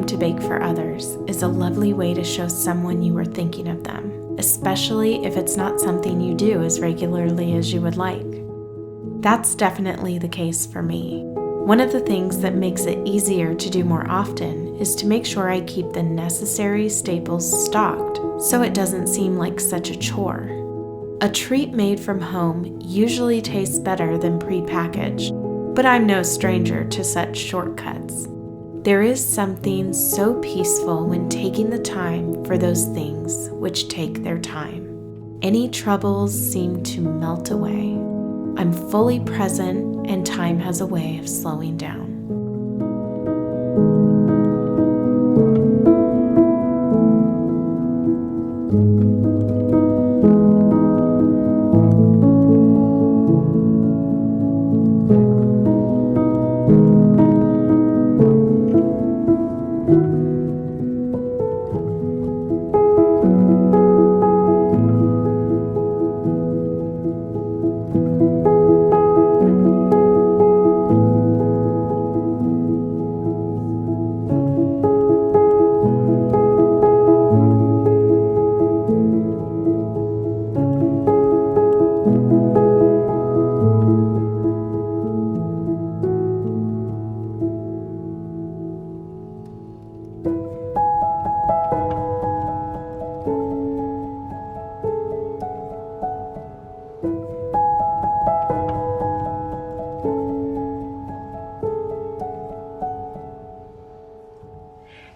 time to bake for others is a lovely way to show someone you are thinking of them, especially if it's not something you do as regularly as you would like. That's definitely the case for me. One of the things that makes it easier to do more often is to make sure I keep the necessary staples stocked so it doesn't seem like such a chore. A treat made from home usually tastes better than pre-packaged, but I'm no stranger to such shortcuts. There is something so peaceful when taking the time for those things which take their time. Any troubles seem to melt away. I'm fully present, and time has a way of slowing down.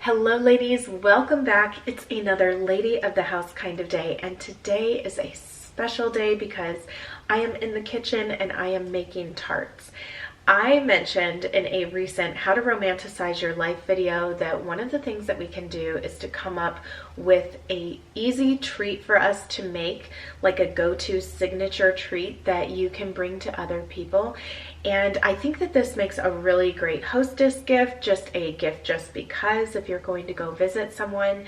Hello ladies, welcome back. It's another lady of the house kind of day, and today is a special day because I am in the kitchen and I am making tarts. I mentioned in a recent How to Romanticize Your Life video that one of the things that we can do is to come up with a easy treat for us to make, like a go-to signature treat that you can bring to other people. And I think that this makes a really great hostess gift, just a gift just because if you're going to go visit someone,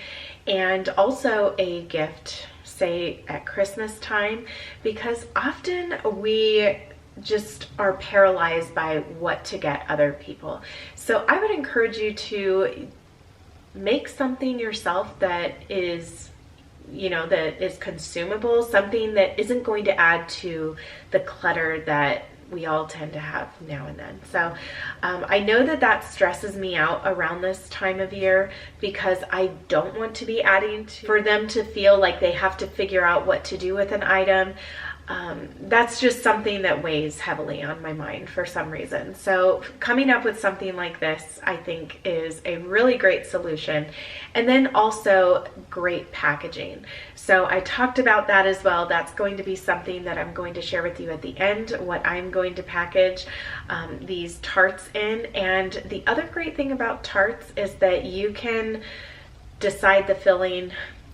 and also a gift, say at Christmas time, because often we just are paralyzed by what to get other people. So I would encourage you to make something yourself that is, that is consumable, something that isn't going to add to the clutter that we all tend to have now and then. So I know that that stresses me out around this time of year because I don't want to be adding for them to feel like they have to figure out what to do with an item. That's just something that weighs heavily on my mind for some reason. So coming up with something like this, I think, is a really great solution. And then also great packaging. So I talked about that as well. That's going to be something that I'm going to share with you at the end, what I'm going to package these tarts in. And the other great thing about tarts is that you can decide the filling.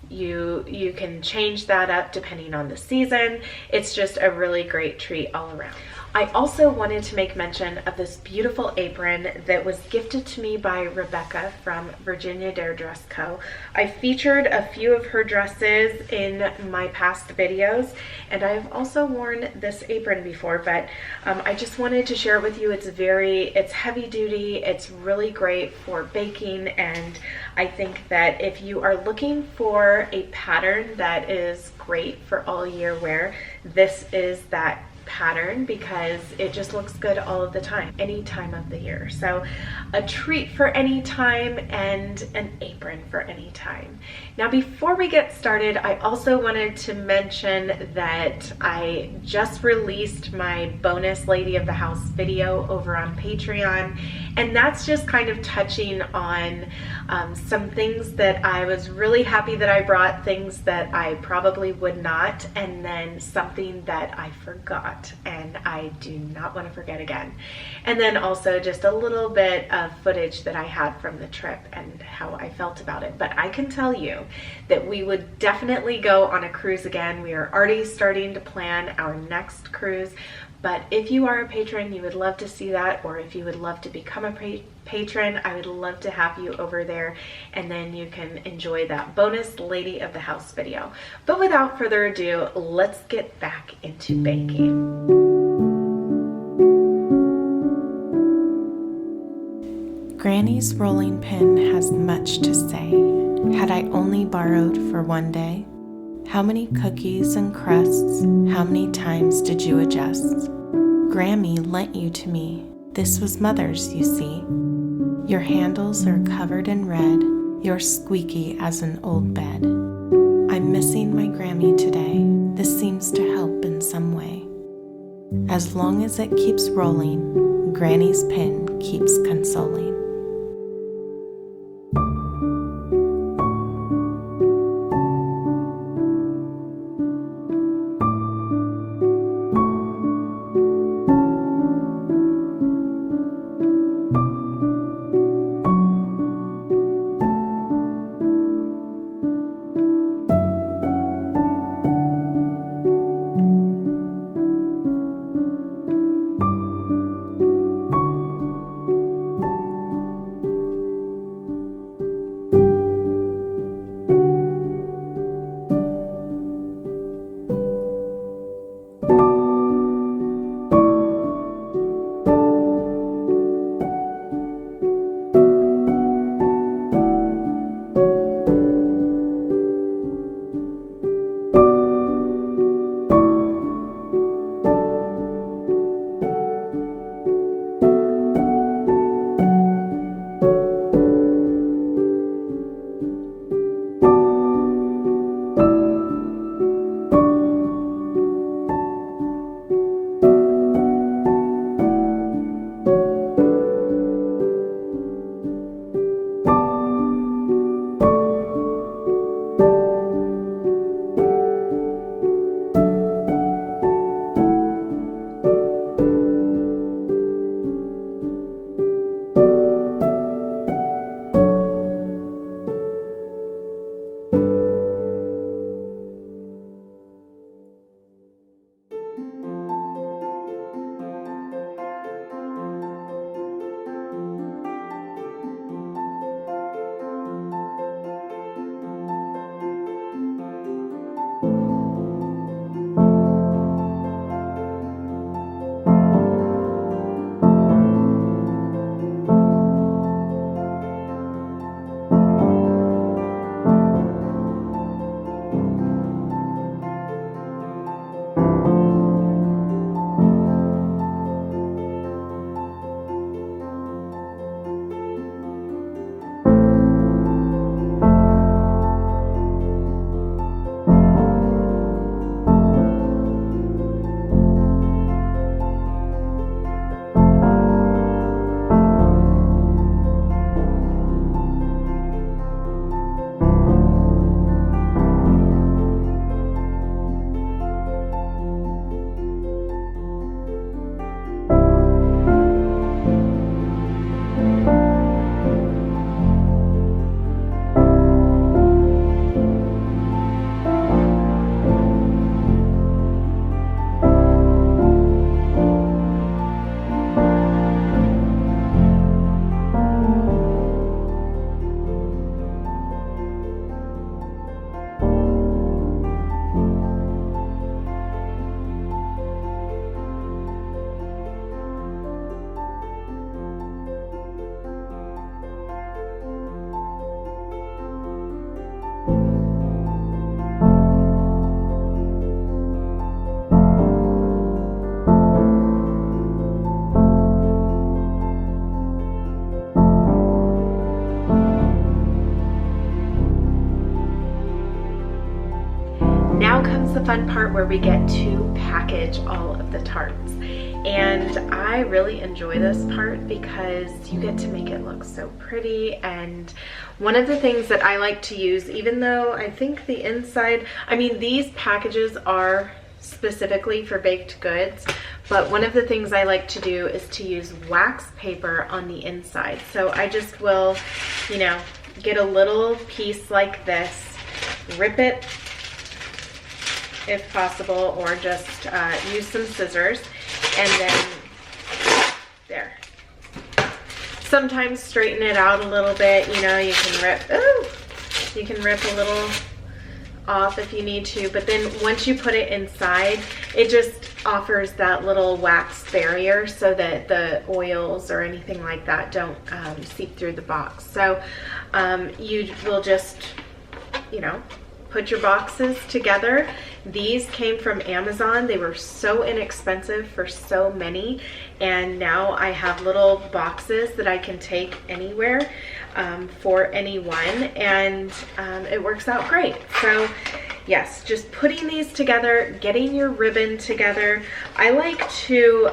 You can change that up depending on the season. It's just a really great treat all around. I also wanted to make mention of this beautiful apron that was gifted to me by Rebecca from Virginia Dare Dress Co. I featured a few of her dresses in my past videos, and I've also worn this apron before, but I just wanted to share it with you. It's heavy duty, it's really great for baking, and I think that if you are looking for a pattern that is great for all year wear, this is that pattern because it just looks good all of the time, any time of the year. So a treat for any time and an apron for any time. Now before we get started, I also wanted to mention that I just released my bonus Lady of the House video over on Patreon, and that's just kind of touching on some things that I was really happy that I brought, things that I probably would not, and then something that I forgot and I do not want to forget again. And then also just a little bit of footage that I had from the trip and how I felt about it. But I can tell you that we would definitely go on a cruise again. We are already starting to plan our next cruise. But if you are a patron, you would love to see that, or if you would love to become a patron, I would love to have you over there, and then you can enjoy that bonus Lady of the House video. But without further ado, let's get back into baking. Granny's rolling pin has much to say. Had I only borrowed for one day? How many cookies and crusts? How many times did you adjust? Grammy lent you to me. This was Mother's, you see. Your handles are covered in red. You're squeaky as an old bed. I'm missing my Grammy today. This seems to help in some way. As long as it keeps rolling, Granny's pin keeps consoling. Now comes the fun part where we get to package all of the tarts. And I really enjoy this part because you get to make it look so pretty. And one of the things that I like to use, even though I think the inside, I mean, these packages are specifically for baked goods, but one of the things I like to do is to use wax paper on the inside. So I just will, you know, get a little piece like this, rip it if possible, or just use some scissors, and then there. Sometimes straighten it out a little bit, you know, you can rip, ooh, you can rip a little off if you need to, but then once you put it inside, it just offers that little wax barrier so that the oils or anything like that don't seep through the box. So you will just, you know, put your boxes together. These came from Amazon. They were so inexpensive for so many, and now I have little boxes that I can take anywhere for anyone, and it works out great. So yes, just putting these together, getting your ribbon together. I like to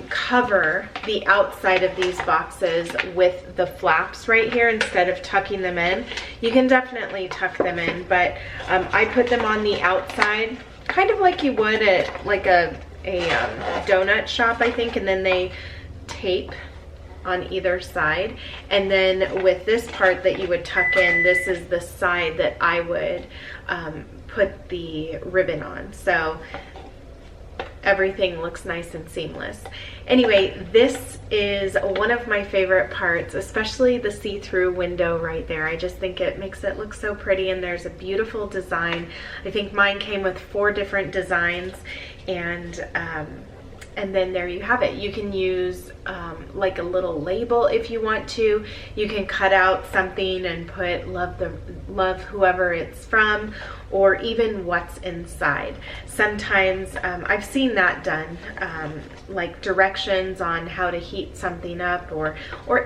cover the outside of these boxes with the flaps right here instead of tucking them in. You can definitely tuck them in, but I put them on the outside, kind of like you would at like a donut shop, I think, and then they tape on either side. And then with this part that you would tuck in, this is the side that I would put the ribbon on, so everything looks nice and seamless. Anyway, this is one of my favorite parts, especially the see-through window right there. I just think it makes it look so pretty, and there's a beautiful design. I think mine came with 4 different designs, and then there you have it. You can use like a little label if you want to. You can cut out something and put love whoever it's from, or even what's inside. Sometimes I've seen that done, like directions on how to heat something up or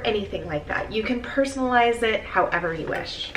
anything like that. You can personalize it however you wish.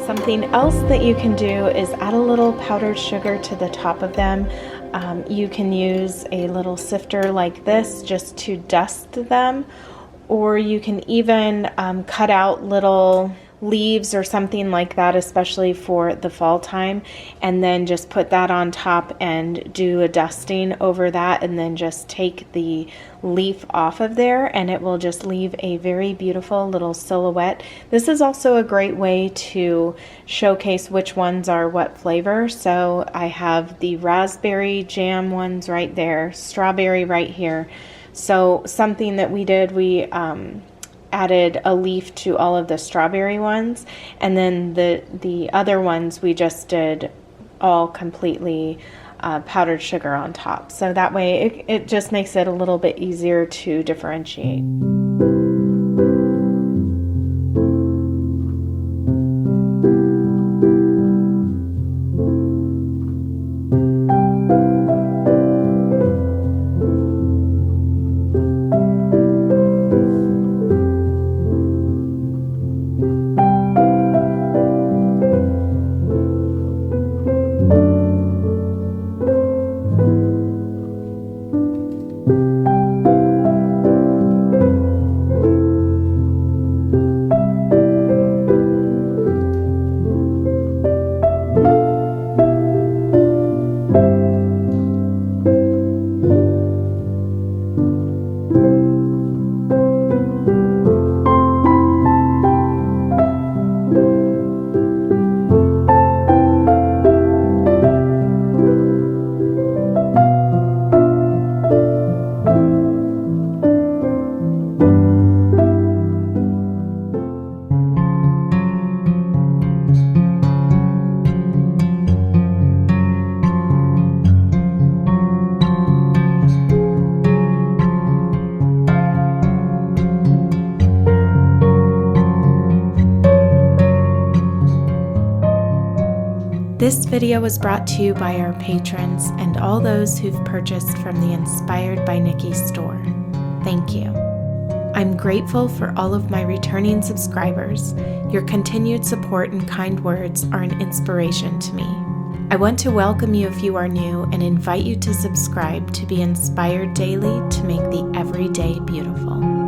Something else that you can do is add a little powdered sugar to the top of them. You can use a little sifter like this just to dust them, or you can even cut out little leaves or something like that, especially for the fall time, and then just put that on top and do a dusting over that, and then just take the leaf off of there, and it will just leave a very beautiful little silhouette. This is also a great way to showcase which ones are what flavor. So I have the raspberry jam ones right there, strawberry right here. So something that we did, we added a leaf to all of the strawberry ones, and then the other ones we just did all completely powdered sugar on top. So that way it just makes it a little bit easier to differentiate. This video was brought to you by our patrons and all those who've purchased from the Inspired by Nikki store. Thank you. I'm grateful for all of my returning subscribers. Your continued support and kind words are an inspiration to me. I want to welcome you if you are new and invite you to subscribe to be inspired daily to make the everyday beautiful.